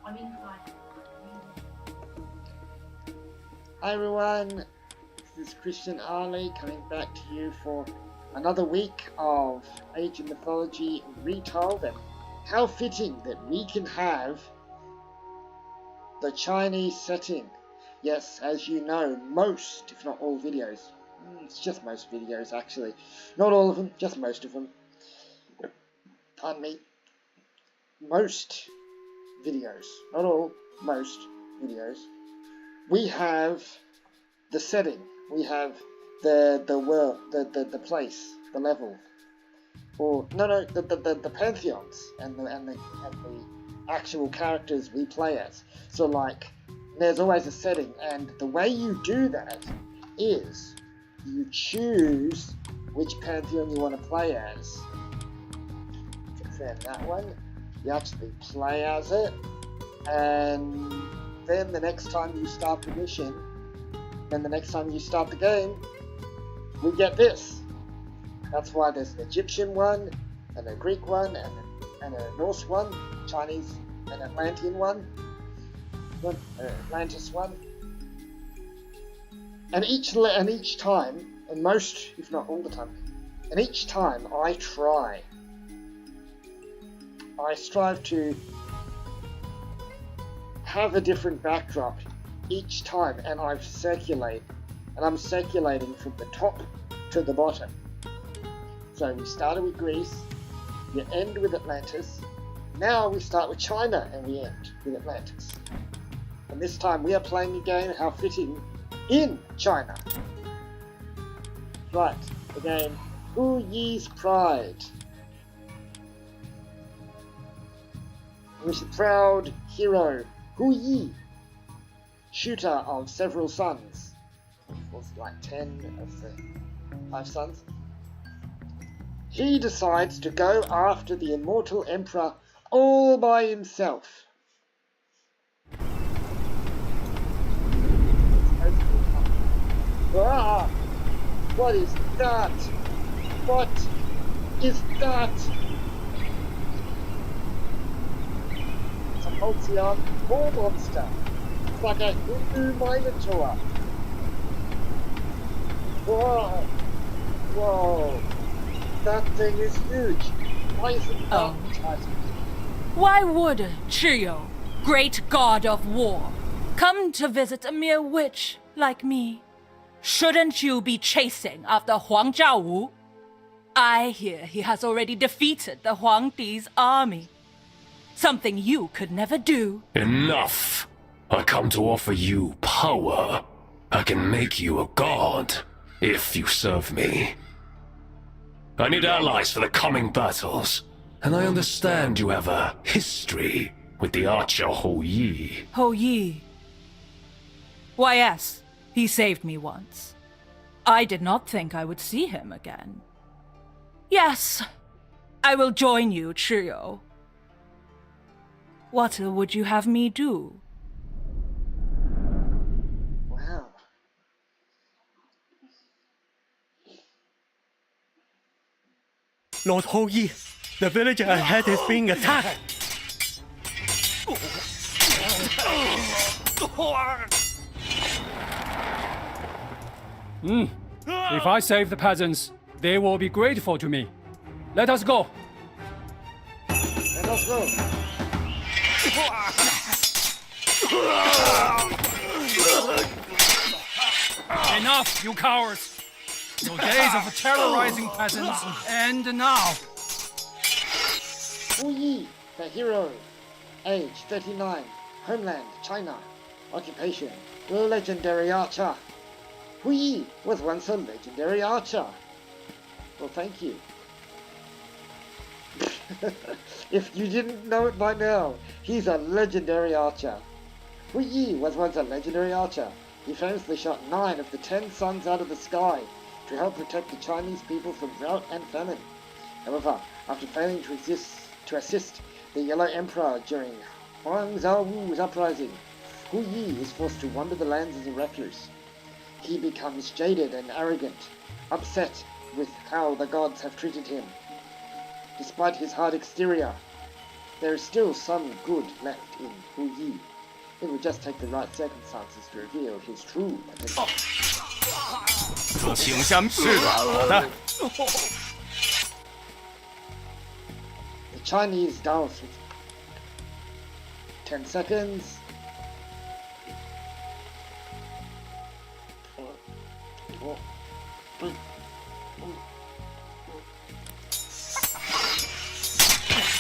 Hi everyone, this is Christian Ali coming back to you for another week of Age of Mythology Retold, and how fitting that we can have the Chinese setting. Yes, as you know, most, if not all videos, it's just most videos actually, not all of them, just most of them, pardon me, most videos, not all, most videos, we have the setting, we have the world, the place, the level, or the pantheons and the actual characters we play as. So like, there's always a setting, and the way you do that is you choose which pantheon you want to play as. Then that one, you actually play as it, and then the next time you start the mission, then the next time you start the game, we get this. That's why there's an Egyptian one, and a Greek one, and a Norse one, Chinese, and Atlantean one, Atlantis one. And each time, and most, if not all the time, and each time I strive to have a different backdrop each time, and I'm circulating from the top to the bottom. So we started with Greece, we end with Atlantis, now we start with China and we end with Atlantis. And this time we are playing a game, how fitting, in China. Right, the game Houyi's Pride. With the proud hero Houyi, shooter of several sons. It was like 10 of the 5 sons. He decides to go after the immortal emperor all by himself. Ah! What is that? What is that? It's a Halcyon war monster. It's like a Hindu Minotaur. Whoa! Whoa! That thing is huge. Why is it advertising? Why would Chiyo, great god of war, come to visit a mere witch like me? Shouldn't you be chasing after Huang Zhaowu? I hear he has already defeated the Huangdi's army. Something you could never do. Enough! I come to offer you power. I can make you a god, if you serve me. I need allies for the coming battles, and I understand you have a history with the archer Houyi. Houyi. Why, yes, he saved me once. I did not think I would see him again. Yes, I will join you, Chiyo. What would you have me do? Wow. Lord Houyi, the village ahead is being attacked. If I save the peasants, they will be grateful to me. Let us go. Let us go. Enough, you cowards! Your days of terrorizing peasants end now. Houyi, the hero. Age 39. Homeland, China. Occupation, legendary archer. Houyi was once a legendary archer. Well, thank you. If you didn't know it by now, he's a legendary archer. Houyi was once a legendary archer. He famously shot 9 of the 10 suns out of the sky to help protect the Chinese people from drought and famine. However, after failing to assist the Yellow Emperor during Huang Zhaowu's uprising, Houyi is forced to wander the lands as a recluse. He becomes jaded and arrogant, upset with how the gods have treated him. Despite his hard exterior, there is still some good left in Houyi. It would just take the right circumstances to reveal his true identity. 请下是的，好的。The Chinese dance with 10 seconds. Oh.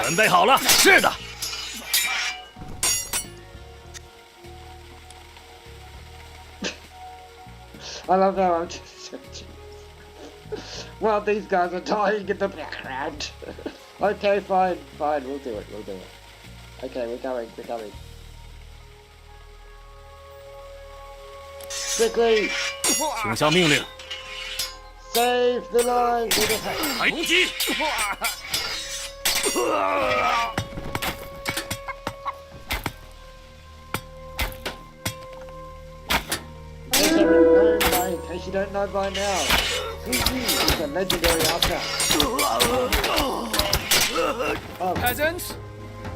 准备好了，是的。I love how I'm just well, these guys are dying in the background. Okay, fine, we'll do it. Okay, we're going. Quickly! 请下命令。 Save the line with a hand. 攻击！ In case you don't know by now, Houyi is a legendary archer. Peasants,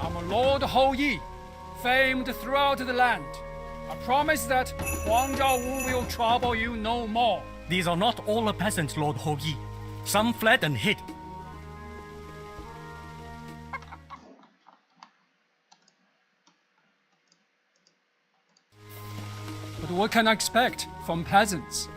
I'm Lord Houyi, famed throughout the land. I promise that Huang Zhaowu will trouble you no more. These are not all the peasants, Lord Houyi. Some fled and hid. But what can I expect from peasants?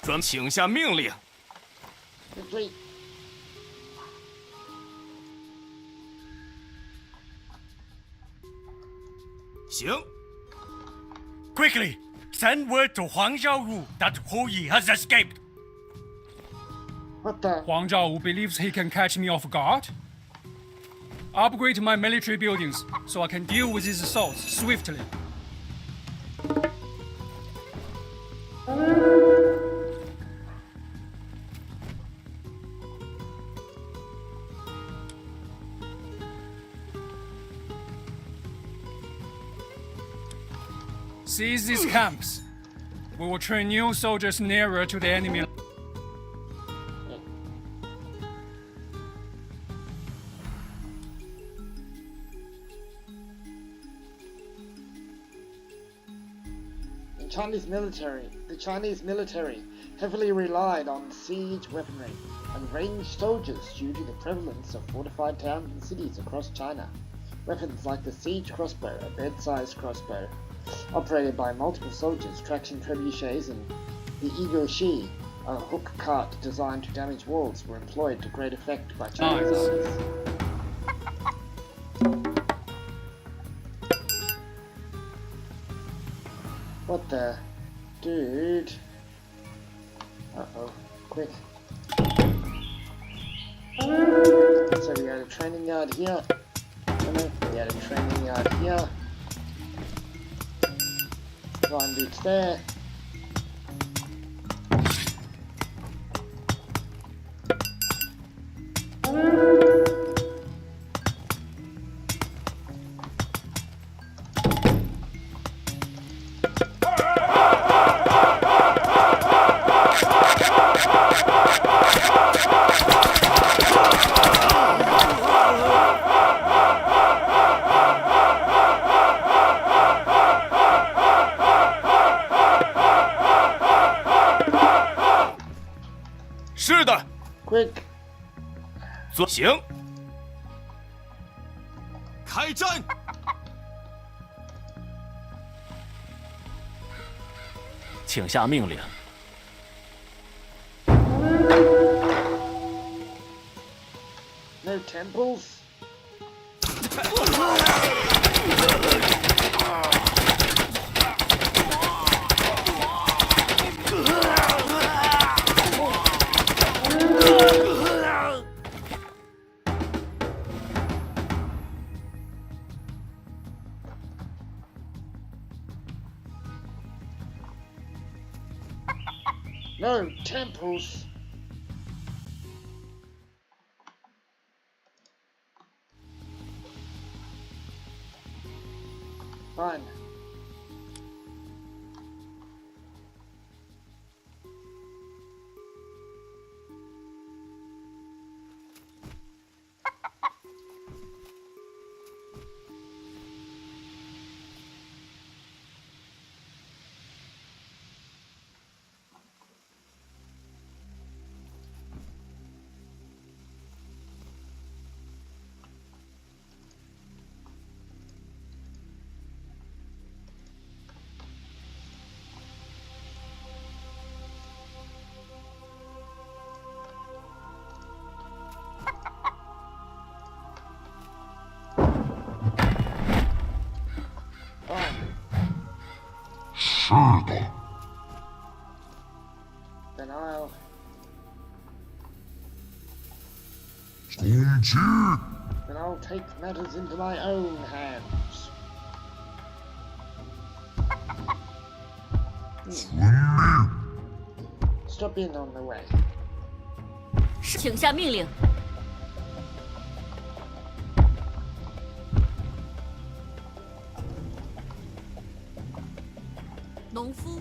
From 请下命令。 Quickly. Quickly, send word to Huang Zhaowu that Houyi has escaped. What the? Huang Zhaowu believes he can catch me off guard? Upgrade my military buildings so I can deal with his assaults swiftly. Seize these camps. We will train new soldiers nearer to the enemy. The Chinese military heavily relied on siege weaponry and ranged soldiers due to the prevalence of fortified towns and cities across China. Weapons like the siege crossbow, a bed-sized crossbow, operated by multiple soldiers, traction trebuchets, and the Eagle Shi, a hook cart designed to damage walls, were employed to great effect by Chinese armies. What the? Dude. Uh-oh. Quick. So we had a training yard here. We had a training yard here. Line routes there. Quick. 行。开战！请下命令。 No temples? No temples. Fine. Then I'll take matters into my own hands. Stop in on the way. 请下命令。农夫。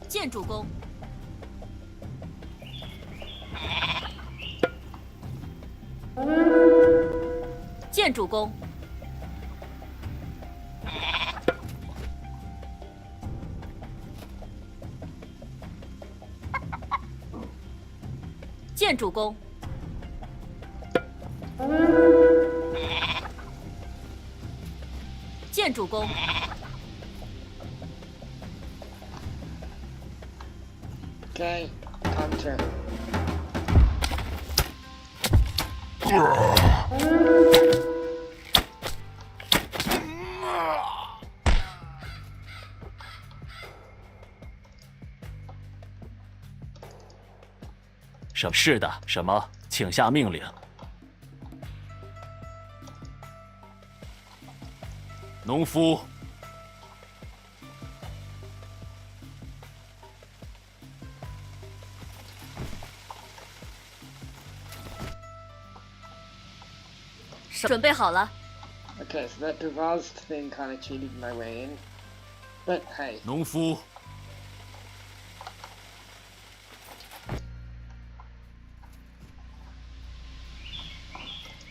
建筑工。建筑工。建筑工。建筑工。 Okay, hunter. 是的，什么？请下命令。农夫。 准备好了。 Okay, so that devised thing kind of cheated my way in. But hey. 农夫。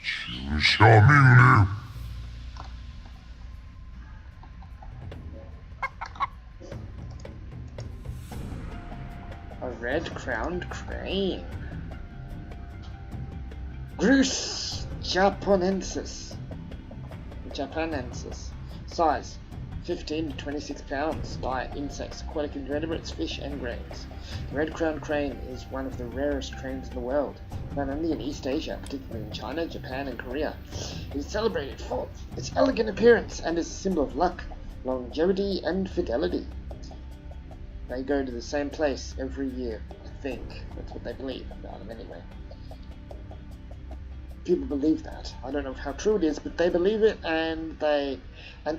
请下命令。 A red-crowned crane. Grus japonensis. Size 15 to 26 pounds. Diet insects, aquatic invertebrates, fish, and grains. The red-crowned crane is one of the rarest cranes in the world, found only in East Asia, particularly in China, Japan, and Korea. It is celebrated for its elegant appearance and is a symbol of luck, longevity, and fidelity. They go to the same place every year, I think. That's what they believe about them anyway. People believe that. I don't know how true it is, but they believe it, and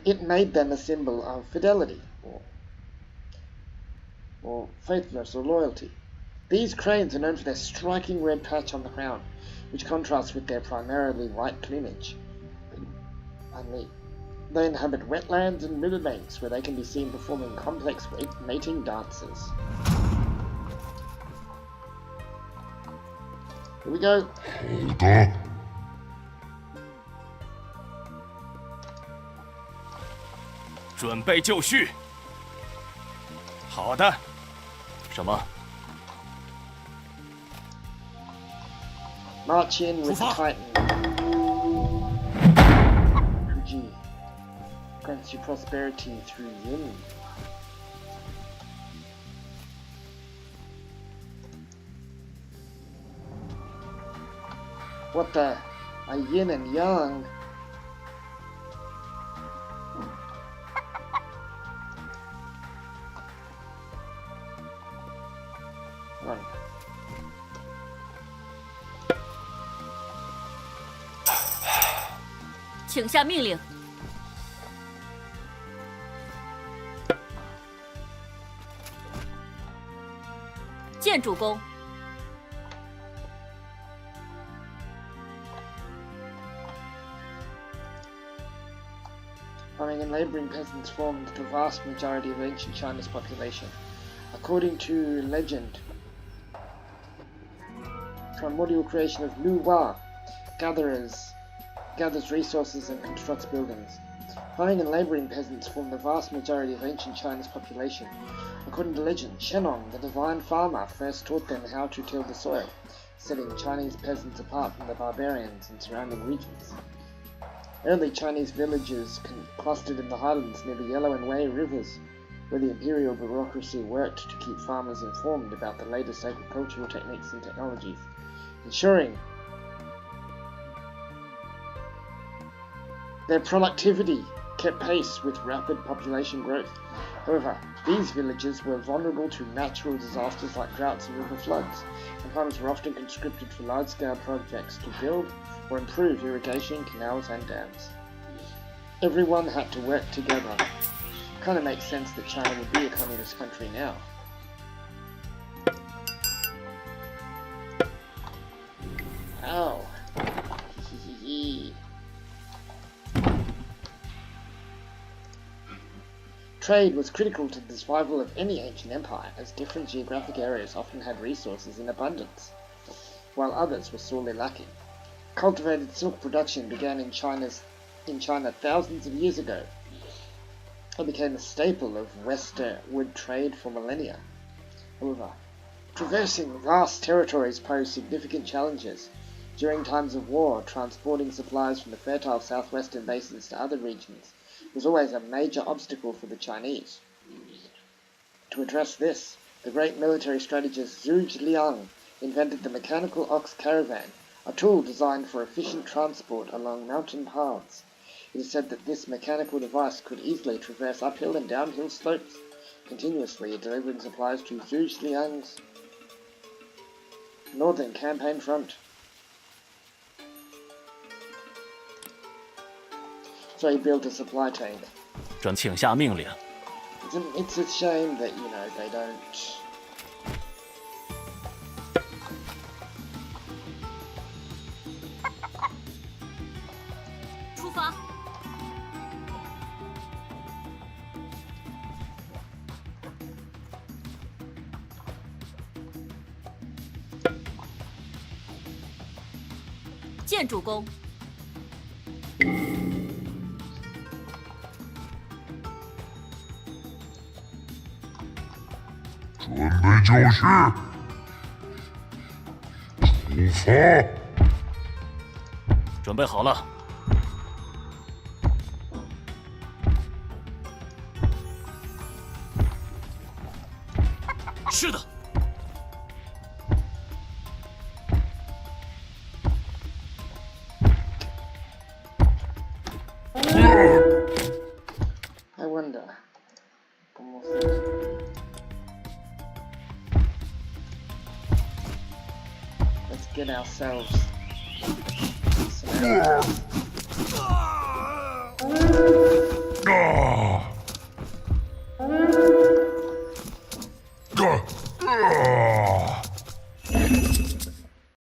it made them a symbol of fidelity, or faithfulness, or loyalty. These cranes are known for their striking red patch on the crown, which contrasts with their primarily white plumage. They inhabit wetlands and riverbanks, where they can be seen performing complex mating dances. Here we go. 好的。 准备就绪。好的。什么？ March in with Titan. Houyi grants you prosperity through yin. What the? A yin and yang? Run. 请请下命令。见主公。 Farming and labouring peasants formed the vast majority of ancient China's population. According to legend, primordial creation of Lu Hua gathers resources and constructs buildings. Farming and labouring peasants form the vast majority of ancient China's population. According to legend, Shenong, the divine farmer, first taught them how to till the soil, setting Chinese peasants apart from the barbarians in surrounding regions. Early Chinese villages clustered in the highlands near the Yellow and Wei rivers, where the imperial bureaucracy worked to keep farmers informed about the latest agricultural techniques and technologies, ensuring their productivity kept pace with rapid population growth. However, these villages were vulnerable to natural disasters like droughts and river floods, and farmers were often conscripted for large-scale projects to build or improve irrigation, canals and dams. Everyone had to work together. Kind of makes sense that China would be a communist country now. Ow. Trade was critical to the survival of any ancient empire, as different geographic areas often had resources in abundance, while others were sorely lacking. Cultivated silk production began in China thousands of years ago and became a staple of westward trade for millennia. However, traversing vast territories posed significant challenges. During times of war, transporting supplies from the fertile southwestern basins to other regions was always a major obstacle for the Chinese. To address this, the great military strategist Zhu Zhiliang invented the mechanical ox caravan, a tool designed for efficient transport along mountain paths. It is said that this mechanical device could easily traverse uphill and downhill slopes, continuously delivering supplies to Zhu Zhiliang's northern campaign front. So he built a supply tank. 请下命令。 It's a shame that, they don't... 出发。见主公。 准备就绪，出发。准备好了。是的。 I wonder. Let's get ourselves some arrows.